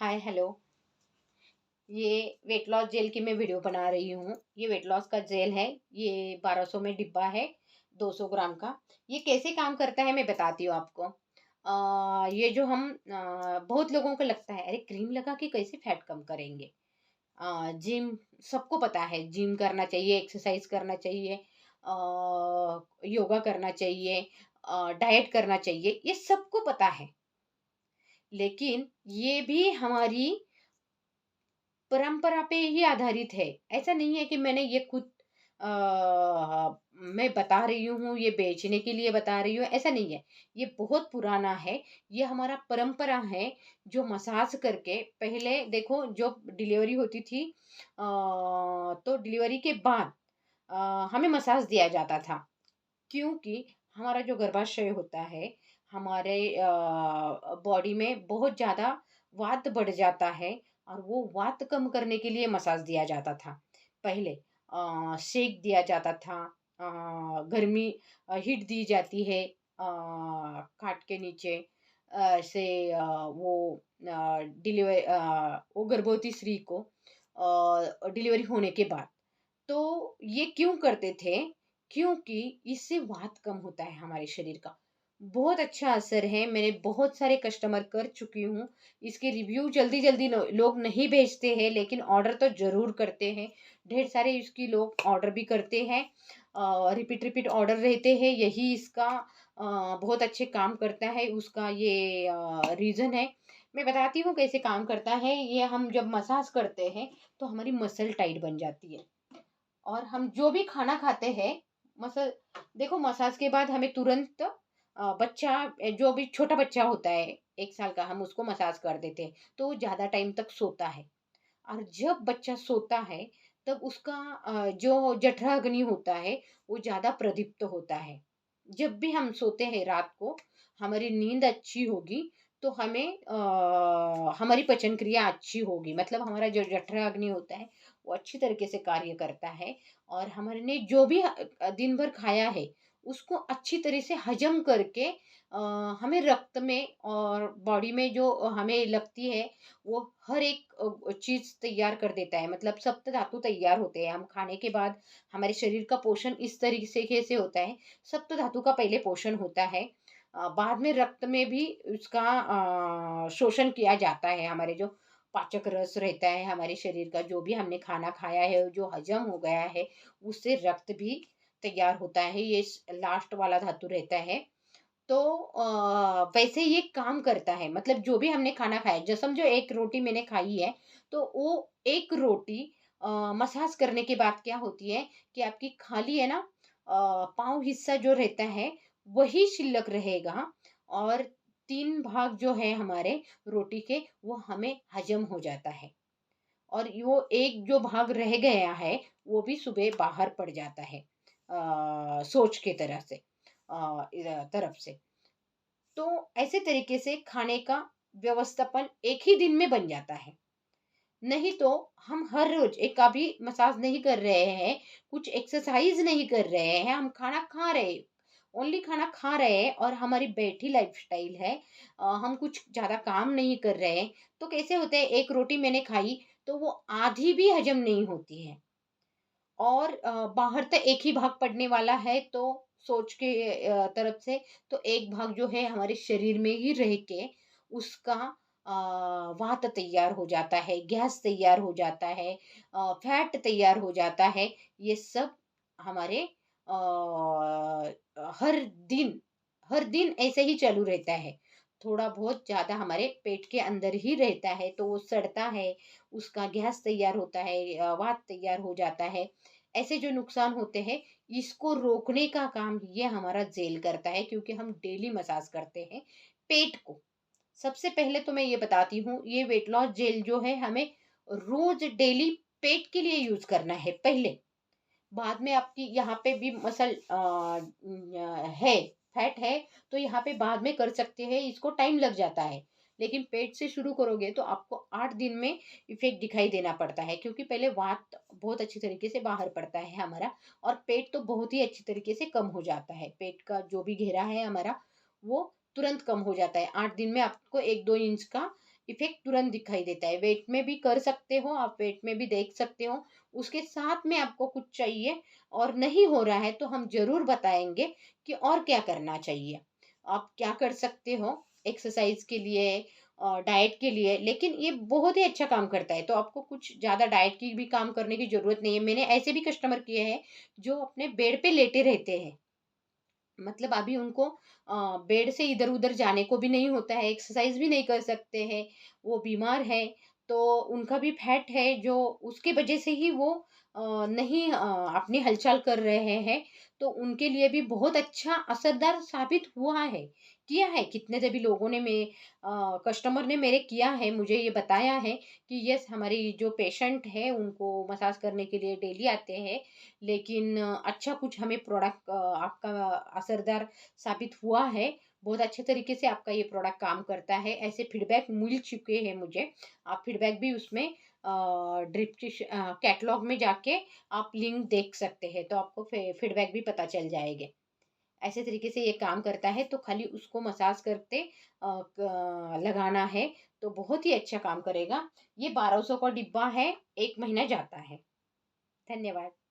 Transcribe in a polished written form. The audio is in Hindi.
Hi hello. ये वेट लॉस जेल की मैं वीडियो बना रही हूँ। ये वेट लॉस का जेल है। ये 1200 में डिब्बा है, 200 ग्राम का। ये कैसे काम करता है मैं बताती हूँ आपको। ये जो हम बहुत लोगों को लगता है अरे क्रीम लगा के कैसे फैट कम करेंगे। जिम सबको पता है, जिम करना चाहिए, एक्सरसाइज करना चाहिए, योगा करना चाहिए, डाइट करना चाहिए, ये सबको पता है। लेकिन ये भी हमारी परंपरा पे ही आधारित है। ऐसा नहीं है कि मैंने ये खुद मैं बता रही हूँ, ये बेचने के लिए बता रही हूँ, ऐसा नहीं है। ये बहुत पुराना है। ये हमारा परंपरा है। जो मसाज करके पहले देखो, जब डिलीवरी होती थी तो डिलीवरी के बाद हमें मसाज दिया जाता था, क्योंकि हमारा जो गर्भाशय होता है, हमारे बॉडी में बहुत ज़्यादा वात बढ़ जाता है, और वो वात कम करने के लिए मसाज दिया जाता था। पहले सेक दिया जाता था, गर्मी हीट दी जाती है खाट के नीचे, से वो वो गर्भवती स्त्री को डिलीवरी होने के बाद। तो ये क्यों करते थे? क्योंकि इससे वात कम होता है हमारे शरीर का। बहुत अच्छा असर है, मैंने बहुत सारे कस्टमर कर चुकी हूँ। इसके रिव्यू जल्दी जल्दी लोग नहीं भेजते हैं, लेकिन ऑर्डर तो ज़रूर करते हैं। ढेर सारे इसकी लोग ऑर्डर भी करते हैं, रिपीट रिपीट ऑर्डर रहते हैं। यही इसका बहुत अच्छे काम करता है, उसका ये रीज़न है। मैं बताती हूँ कैसे काम करता है। ये हम जब मसाज करते हैं तो हमारी मसल टाइट बन जाती है, और हम जो भी खाना खाते हैं, मसल देखो, मसाज के बाद हमें तुरंत बच्चा, जो भी छोटा बच्चा होता है 1 साल का, हम उसको मसाज कर देते हैं तो वो ज़्यादा टाइम तक सोता है। और जब बच्चा सोता है तब उसका जो जठराग्नि होता है वो ज़्यादा प्रदीप्त होता है। जब भी हम सोते हैं रात को, हमारी नींद अच्छी होगी तो हमें हमारी पाचन क्रिया अच्छी होगी, मतलब हमारा जो जठराग्नि होता है वो अच्छी तरीके से कार्य करता है, और हमने जो भी दिन भर खाया है उसको अच्छी तरह से हजम करके हमें रक्त में और बॉडी में जो हमें लगती है वो हर एक चीज़ तैयार कर देता है। मतलब सप्त धातु तैयार होते हैं हम खाने के बाद। हमारे शरीर का पोषण इस तरीके से होता है। सप्त धातु का पहले पोषण होता है, बाद में रक्त में भी उसका शोषण किया जाता है। हमारे जो पाचक रस रहता है हमारे शरीर का, जो भी हमने खाना खाया है जो हजम हो गया है, उससे रक्त भी तैयार होता है। ये लास्ट वाला धातु रहता है। तो वैसे ये काम करता है, मतलब जो भी हमने खाना खाया, जो समझो एक रोटी मैंने खाई है, तो वो एक रोटी मसाज करने के बाद क्या होती है कि आपकी खाली है ना, पाँव हिस्सा जो रहता है वही शिल्लक रहेगा, और 3 भाग जो है हमारे रोटी के वो हमें हजम हो जाता है, और वो एक जो भाग रह गया है वो भी सुबह बाहर पड़ जाता है सोच के तरह से, तरफ से। तो ऐसे तरीके से खाने का व्यवस्थापन एक ही दिन में बन जाता है। नहीं तो हम हर रोज एक कभी मसाज नहीं कर रहे हैं, कुछ एक्सरसाइज नहीं कर रहे हैं, हम खाना खा रहे, ओनली खाना खा रहे हैं, और हमारी बैठी लाइफस्टाइल है, हम कुछ ज्यादा काम नहीं कर रहे हैं, तो कैसे होते हैं? एक रोटी मैंने खाई तो वो आधी भी हजम नहीं होती है, और बाहर तो एक ही भाग पड़ने वाला है, तो सोच के तरफ से तो एक भाग जो है हमारे शरीर में ही रह के उसका वात तैयार हो जाता है, गैस तैयार हो जाता है, फैट तैयार हो जाता है। ये सब हमारे हर दिन हर दिन ऐसे ही चालू रहता है। थोड़ा बहुत ज़्यादा हमारे पेट के अंदर ही रहता है तो वो सड़ता है, उसका गैस तैयार होता है, वात तैयार हो जाता है। ऐसे जो नुकसान होते हैं, इसको रोकने का काम ये हमारा जेल करता है, क्योंकि हम डेली मसाज करते हैं पेट को। सबसे पहले तो मैं ये बताती हूँ, ये वेट लॉस जेल जो है हमें रोज डेली पेट के लिए यूज करना है पहले। बाद में आपकी यहाँ पे भी मसल है, फैट है, तो यहाँ पे बाद में कर सकते हैं, इसको टाइम लग जाता है। लेकिन पेट से शुरू करोगे तो आपको 8 दिन में इफेक्ट दिखाई देना पड़ता है, क्योंकि पहले वात बहुत अच्छी तरीके से बाहर पड़ता है हमारा, और पेट तो बहुत ही अच्छी तरीके से कम हो जाता है। पेट का जो भी घेरा है हमारा वो तुरंत कम हो जाता है 8 दिन में। आपको 1-2 इंच का इफेक्ट तुरंत दिखाई देता है। वेट में भी कर सकते हो आप, वेट में भी देख सकते हो। उसके साथ में आपको कुछ चाहिए और नहीं हो रहा है तो हम ज़रूर बताएँगे कि और क्या करना चाहिए। आप क्या कर सकते हो एक्सरसाइज़ के लिए, डाइट के लिए, लेकिन ये बहुत ही अच्छा काम करता है। तो आपको कुछ ज़्यादा डाइट की भी काम करने की ज़रूरत नहीं है। मैंने ऐसे भी कस्टमर किए हैं जो अपने बेड पे लेटे रहते हैं। मतलब अभी उनको बेड से इधर-उधर जाने को भी नहीं होता है, एक्सरसाइज़ भी नहीं कर सकते हैं, वो बीमार हैं, तो उनका भी फैट है जो उसकी वजह से ही वो नहीं अपनी हलचल कर रहे हैं, तो उनके लिए भी बहुत अच्छा असरदार साबित हुआ है, किया है। कितने सभी लोगों ने कस्टमर ने मेरे किया है, मुझे ये बताया है कि यस हमारी जो पेशेंट है उनको मसाज करने के लिए डेली आते हैं, लेकिन अच्छा कुछ हमें प्रोडक्ट आपका असरदार साबित हुआ है। बहुत अच्छे तरीके से आपका ये प्रोडक्ट काम करता है, ऐसे फीडबैक मिल चुके हैं मुझे। आप फीडबैक भी उसमें कैटलॉग में जाके आप लिंक देख सकते हैं, तो आपको फीडबैक भी पता चल जाएँगे। ऐसे तरीके से ये काम करता है, तो खाली उसको मसाज करते लगाना है, तो बहुत ही अच्छा काम करेगा। ये 1200 का डिब्बा है, 1 महीना जाता है। धन्यवाद।